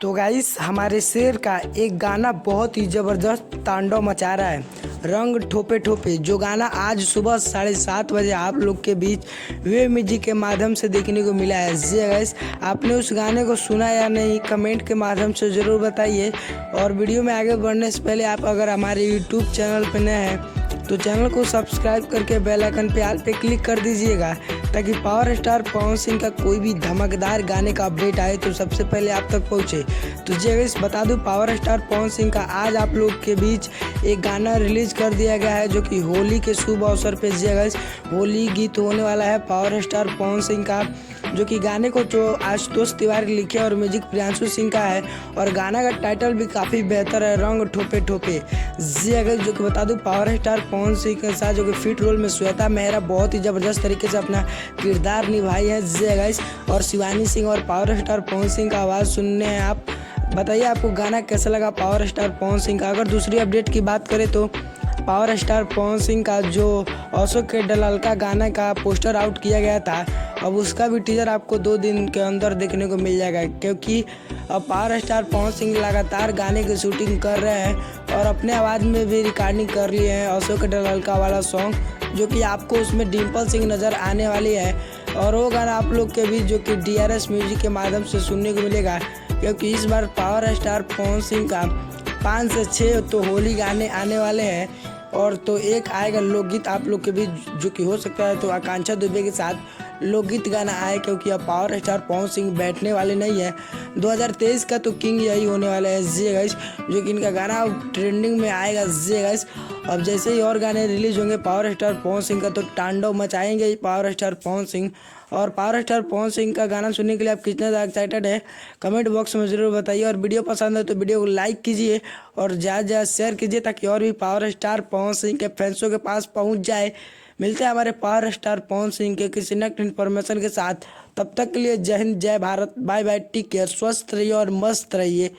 तो गाइस हमारे शेर का एक गाना बहुत ही ज़बरदस्त तांडव मचा रहा है। रंग ठोपे ठोपे जो गाना आज सुबह 7:30 बजे आप लोग के बीच वे म्यूजिक के माध्यम से देखने को मिला है। जी गाइस, आपने उस गाने को सुना या नहीं कमेंट के माध्यम से ज़रूर बताइए। और वीडियो में आगे बढ़ने से पहले आप अगर हमारे यूट्यूब चैनल पर नए हैं तो चैनल को सब्सक्राइब करके बेल आइकन पे ऑल पे क्लिक कर दीजिएगा, ताकि पावर स्टार पवन सिंह का कोई भी धमाकेदार गाने का अपडेट आए तो सबसे पहले आप तक पहुंचे। तो जी गाइस, बता दूं पावर स्टार पवन सिंह का आज आप लोग के बीच एक गाना रिलीज कर दिया गया है, जो कि होली के शुभ अवसर पे जी गाइस होली गीत होने वाला है पावर स्टार पवन सिंह का, जो कि गाने को जो आशुतोष तिवारी लिखे और म्यूजिक प्रियांशु सिंह का है। और गाना का टाइटल भी काफ़ी बेहतर है, रंग ठोपे ठोपे। जी अगर जो कि बता दूं पावर स्टार पवन सिंह के साथ जो कि फिट रोल में श्वेता मेहरा बहुत ही ज़बरदस्त तरीके से अपना किरदार निभाई है। जी गाइस, और शिवानी सिंह और पावर स्टार पवन सिंह का आवाज़ सुनने हैं आप। बताइए आपको गाना कैसा लगा पावर स्टार पवन सिंह का। अगर दूसरी अपडेट की बात करें तो पावर स्टार पवन सिंह का जो अशोक के डलाल का गाना का पोस्टर आउट किया गया था, अब उसका भी टीजर आपको 2 दिन के अंदर देखने को मिल जाएगा, क्योंकि अब पावर स्टार पवन सिंह लगातार गाने की शूटिंग कर रहे हैं और अपने आवाज़ में भी रिकॉर्डिंग कर लिए हैं अशोक डलाल का वाला सॉन्ग, जो कि आपको उसमें डिम्पल सिंह नज़र आने वाली है। और वो गाना आप लोग के बीच जो कि DRS म्यूजिक के माध्यम से सुनने को मिलेगा, क्योंकि इस बार पावर स्टार पवन सिंह का 5 से 6 तो होली गाने आने वाले हैं, और तो एक आएगा लोकगीत आप लोग के बीच, जो कि हो सकता है तो आकांक्षा दुबे के साथ लोकगीत गाना आए, क्योंकि अब पावर स्टार पवन सिंह बैठने वाले नहीं है। 2023 का तो किंग यही होने वाला है जी गाइस, जो कि इनका गाना ट्रेंडिंग में आएगा जी गाइस। अब जैसे ही और गाने रिलीज होंगे पावर स्टार पवन सिंह का, तो तांडव मचाएंगे ही पावर स्टार पवन सिंह। और पावर स्टार पवन सिंह का गाना सुनने के लिए आप कितने ज़्यादा एक्साइटेड है कमेंट बॉक्स में ज़रूर बताइए। और वीडियो पसंद है तो वीडियो को लाइक कीजिए और ज़्यादा ज़्यादा शेयर कीजिए, ताकि और भी पावर स्टार पवन सिंह के फैंसों के पास पहुंच जाए। मिलते हैं हमारे पावर स्टार पवन सिंह के किसी नेक्स्ट इन्फॉर्मेशन के साथ। तब तक के लिए जय हिंद, जय Bharat, bye bye, take care, स्वस्थ रहिए और मस्त रहिए।